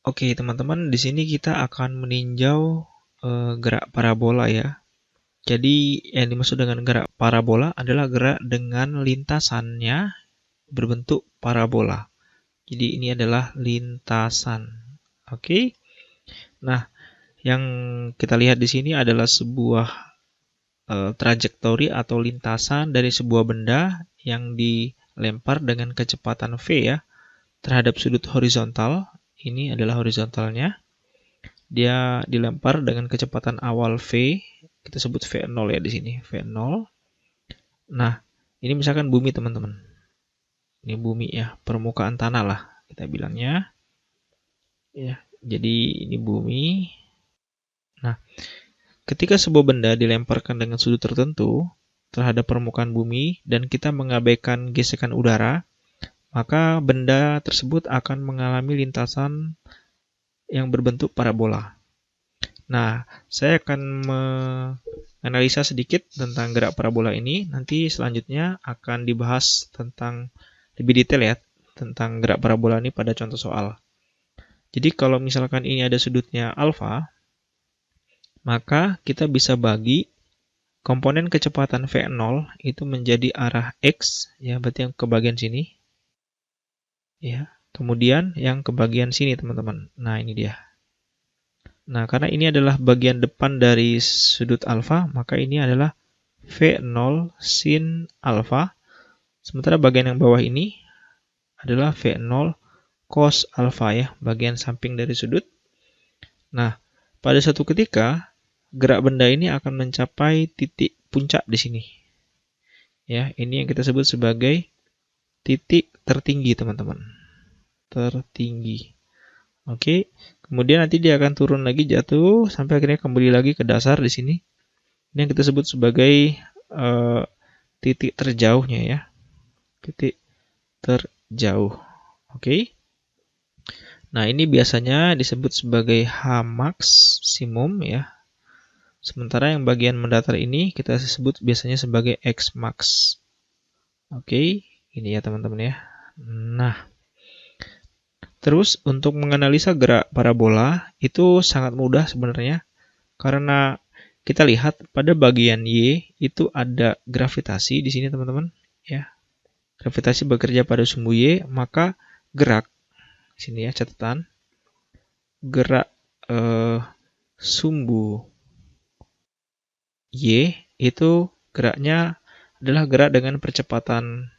Oke, teman-teman, di sini kita akan meninjau gerak parabola ya. Jadi, yang dimaksud dengan gerak parabola adalah gerak dengan lintasannya berbentuk parabola. Jadi, ini adalah lintasan. Oke. Nah, yang kita lihat di sini adalah sebuah trajektori atau lintasan dari sebuah benda yang dilempar dengan kecepatan v ya terhadap sudut horizontal. Ini adalah horizontalnya. Dia dilempar dengan kecepatan awal v, kita sebut v0 ya di sini, v0. Nah, ini misalkan bumi teman-teman. Ini bumi ya, permukaan tanah lah kita bilangnya. Ya, jadi ini bumi. Nah, ketika sebuah benda dilemparkan dengan sudut tertentu terhadap permukaan bumi dan kita mengabaikan gesekan udara, maka benda tersebut akan mengalami lintasan yang berbentuk parabola. Nah, saya akan menganalisa sedikit tentang gerak parabola ini. Nanti selanjutnya akan dibahas tentang lebih detail ya, tentang gerak parabola ini pada contoh soal. Jadi kalau misalkan ini ada sudutnya alfa, maka kita bisa bagi komponen kecepatan v0 itu menjadi arah x, ya berarti yang ke bagian sini. Ya, kemudian yang ke bagian sini teman-teman. Nah, ini dia. Nah, karena ini adalah bagian depan dari sudut alfa, maka ini adalah V0 sin alfa. Sementara bagian yang bawah ini adalah V0 cos alfa ya, bagian samping dari sudut. Nah, pada suatu ketika, gerak benda ini akan mencapai titik puncak di sini. Ya, ini yang kita sebut sebagai titik tertinggi, teman-teman. Tertinggi. Oke, kemudian nanti dia akan turun lagi jatuh sampai akhirnya kembali lagi ke dasar di sini. Ini yang kita sebut sebagai titik terjauhnya ya, titik terjauh. Oke. Nah, ini biasanya disebut sebagai H maksimum ya. Sementara yang bagian mendatar ini kita sebut biasanya sebagai X max. Oke, ini ya teman-teman ya. Nah, terus untuk menganalisa gerak parabola itu sangat mudah sebenarnya karena kita lihat pada bagian Y itu ada gravitasi di sini teman-teman ya. Gravitasi bekerja pada sumbu Y, maka gerak sini ya catatan. Gerak sumbu Y itu geraknya adalah gerak dengan percepatan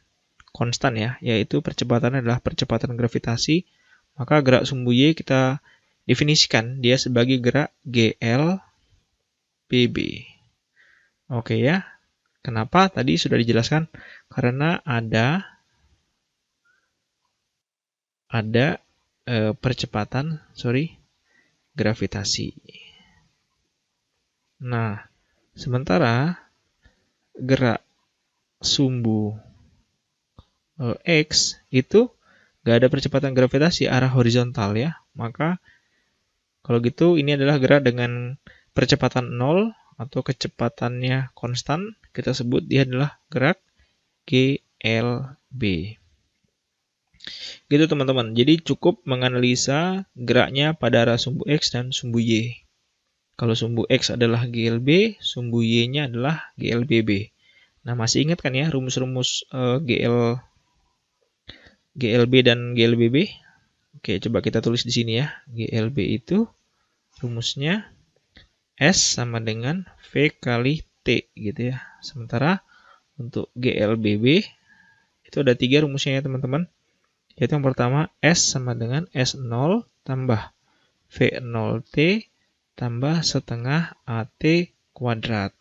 konstan ya, yaitu percepatannya adalah percepatan gravitasi. Maka gerak sumbu Y kita definisikan dia sebagai gerak GLBB. Oke ya. Kenapa? Tadi sudah dijelaskan karena ada percepatan gravitasi. Nah, sementara gerak sumbu X itu nggak ada percepatan gravitasi arah horizontal ya. Maka kalau gitu ini adalah gerak dengan percepatan 0 atau kecepatannya konstan. Kita sebut dia adalah gerak GLB. Gitu teman-teman. Jadi cukup menganalisa geraknya pada arah sumbu X dan sumbu Y. Kalau sumbu X adalah GLB, sumbu Y-nya adalah GLBB. Nah, masih ingat kan ya rumus-rumus GLB dan GLBB? Oke, coba kita tulis di sini ya. GLB itu rumusnya S sama dengan V kali T gitu ya. Sementara untuk GLBB itu ada 3 rumusnya ya teman-teman. Yaitu yang pertama S sama dengan S0 tambah V0T tambah setengah AT kuadrat.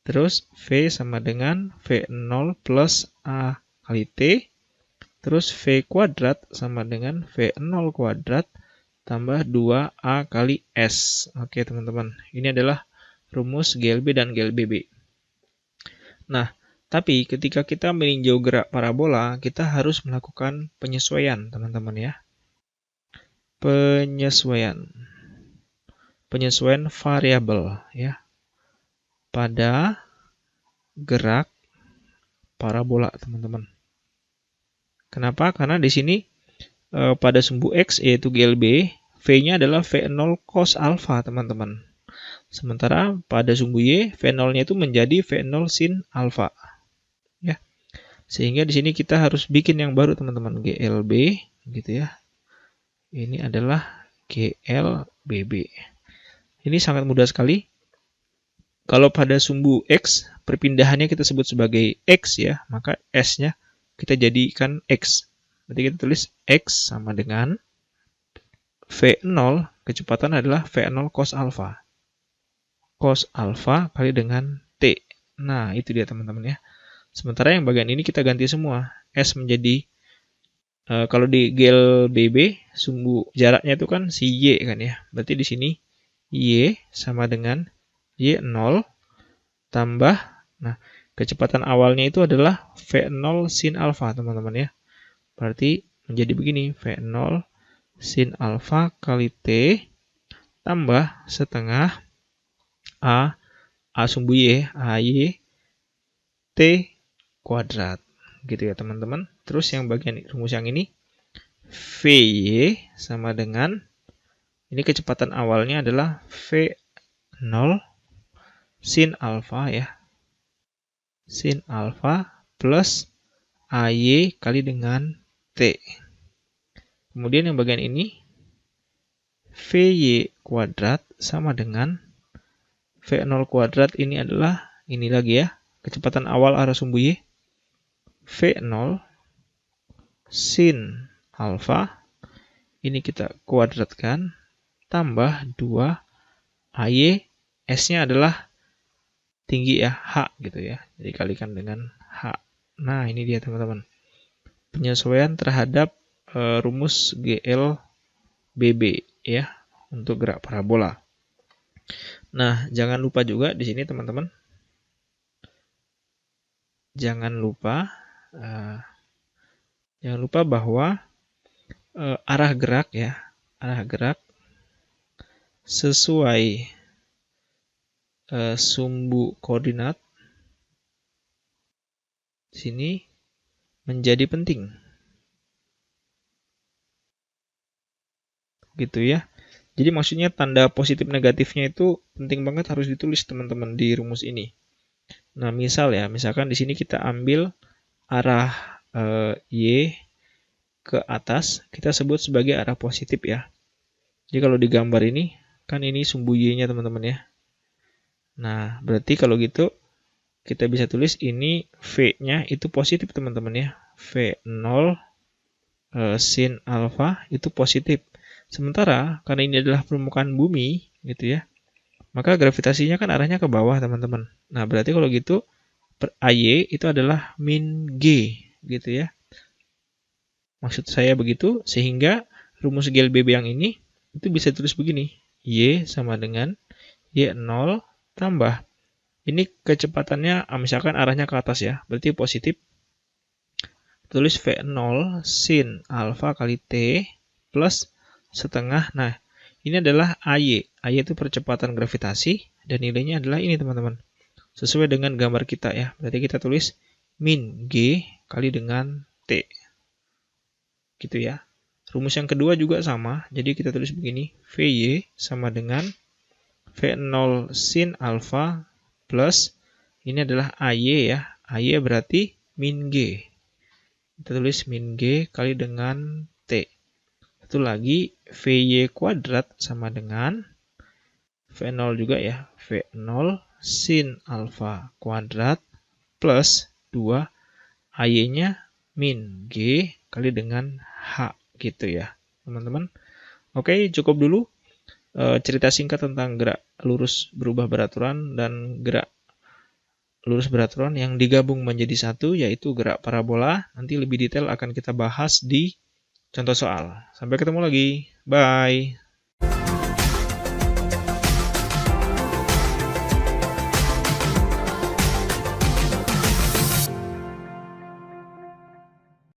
Terus V sama dengan V0 plus A kali T. Terus V kuadrat sama dengan V0 kuadrat tambah 2A kali S. Oke teman-teman, ini adalah rumus GLB dan GLBB. Nah, tapi ketika kita meninjau gerak parabola, kita harus melakukan penyesuaian teman-teman ya. Penyesuaian variabel ya pada gerak parabola teman-teman. Kenapa? Karena di sini pada sumbu X yaitu GLB, V-nya adalah V0 cos alfa, teman-teman. Sementara pada sumbu Y, V0-nya itu menjadi V0 sin alfa. Ya. Sehingga di sini kita harus bikin yang baru, teman-teman. GLB, gitu ya. Ini adalah GLBB. Ini sangat mudah sekali. Kalau pada sumbu X, perpindahannya kita sebut sebagai X ya, maka S-nya kita jadikan X. Nanti kita tulis X sama dengan V0, kecepatan adalah V0 cos alfa. Cos alfa kali dengan T. Nah, itu dia teman-teman ya. Sementara yang bagian ini kita ganti semua. S menjadi, kalau di GLBB, sumbu jaraknya itu kan si Y kan ya. Berarti di sini Y sama dengan Y0 tambah, nah kecepatan awalnya itu adalah V0 sin alfa teman-teman ya. Berarti menjadi begini, V0 sin alfa kali T tambah setengah A sumbu Y, AY, T kuadrat. Gitu ya teman-teman. Terus yang bagian rumus yang ini, VY sama dengan, ini kecepatan awalnya adalah V0 sin alfa ya. Sin alfa plus AY kali dengan T. Kemudian yang bagian ini, VY kuadrat sama dengan V0 kuadrat, ini adalah, ini lagi ya, kecepatan awal arah sumbu Y, V0 sin alfa, ini kita kuadratkan, tambah 2 AY, S-nya adalah tinggi ya, H gitu ya, jadi kalikan dengan H. Nah ini dia teman-teman, penyesuaian terhadap rumus GLBB ya, untuk gerak parabola. Nah, jangan lupa juga di sini teman-teman, jangan lupa bahwa arah gerak ya, arah gerak sesuai sumbu koordinat di sini menjadi penting, gitu ya. Jadi maksudnya tanda positif negatifnya itu penting banget, harus ditulis teman-teman di rumus ini. Nah, misalkan di sini kita ambil arah Y ke atas, kita sebut sebagai arah positif ya. Jadi kalau di gambar ini, kan ini sumbu Y-nya teman-teman ya. Nah, berarti kalau gitu, kita bisa tulis ini V-nya itu positif teman-teman ya. V0 sin alfa itu positif. Sementara karena ini adalah permukaan bumi gitu ya, maka gravitasinya kan arahnya ke bawah teman-teman. Nah berarti kalau gitu AY itu adalah min G gitu ya. Maksud saya begitu, sehingga rumus GLBB yang ini itu bisa tulis begini, Y sama dengan Y0 tambah, ini kecepatannya misalkan arahnya ke atas ya, berarti positif, tulis V0 sin alfa kali T plus setengah. Nah, ini adalah AY. AY itu percepatan gravitasi dan nilainya adalah ini teman-teman. Sesuai dengan gambar kita ya. Berarti kita tulis min G kali dengan T. Gitu ya. Rumus yang kedua juga sama. Jadi kita tulis begini. VY sama dengan V0 sin alfa plus ini adalah AY ya. AY berarti min G. Kita tulis min G kali dengan T. Satu lagi, VY kuadrat sama dengan V0 juga ya, V0 sin alfa kuadrat plus 2 AY-nya min G kali dengan H gitu ya teman-teman. Oke, cukup dulu cerita singkat tentang gerak lurus berubah beraturan dan gerak lurus beraturan yang digabung menjadi satu, yaitu gerak parabola. Nanti lebih detail akan kita bahas di contoh soal. Sampai ketemu lagi. Bye.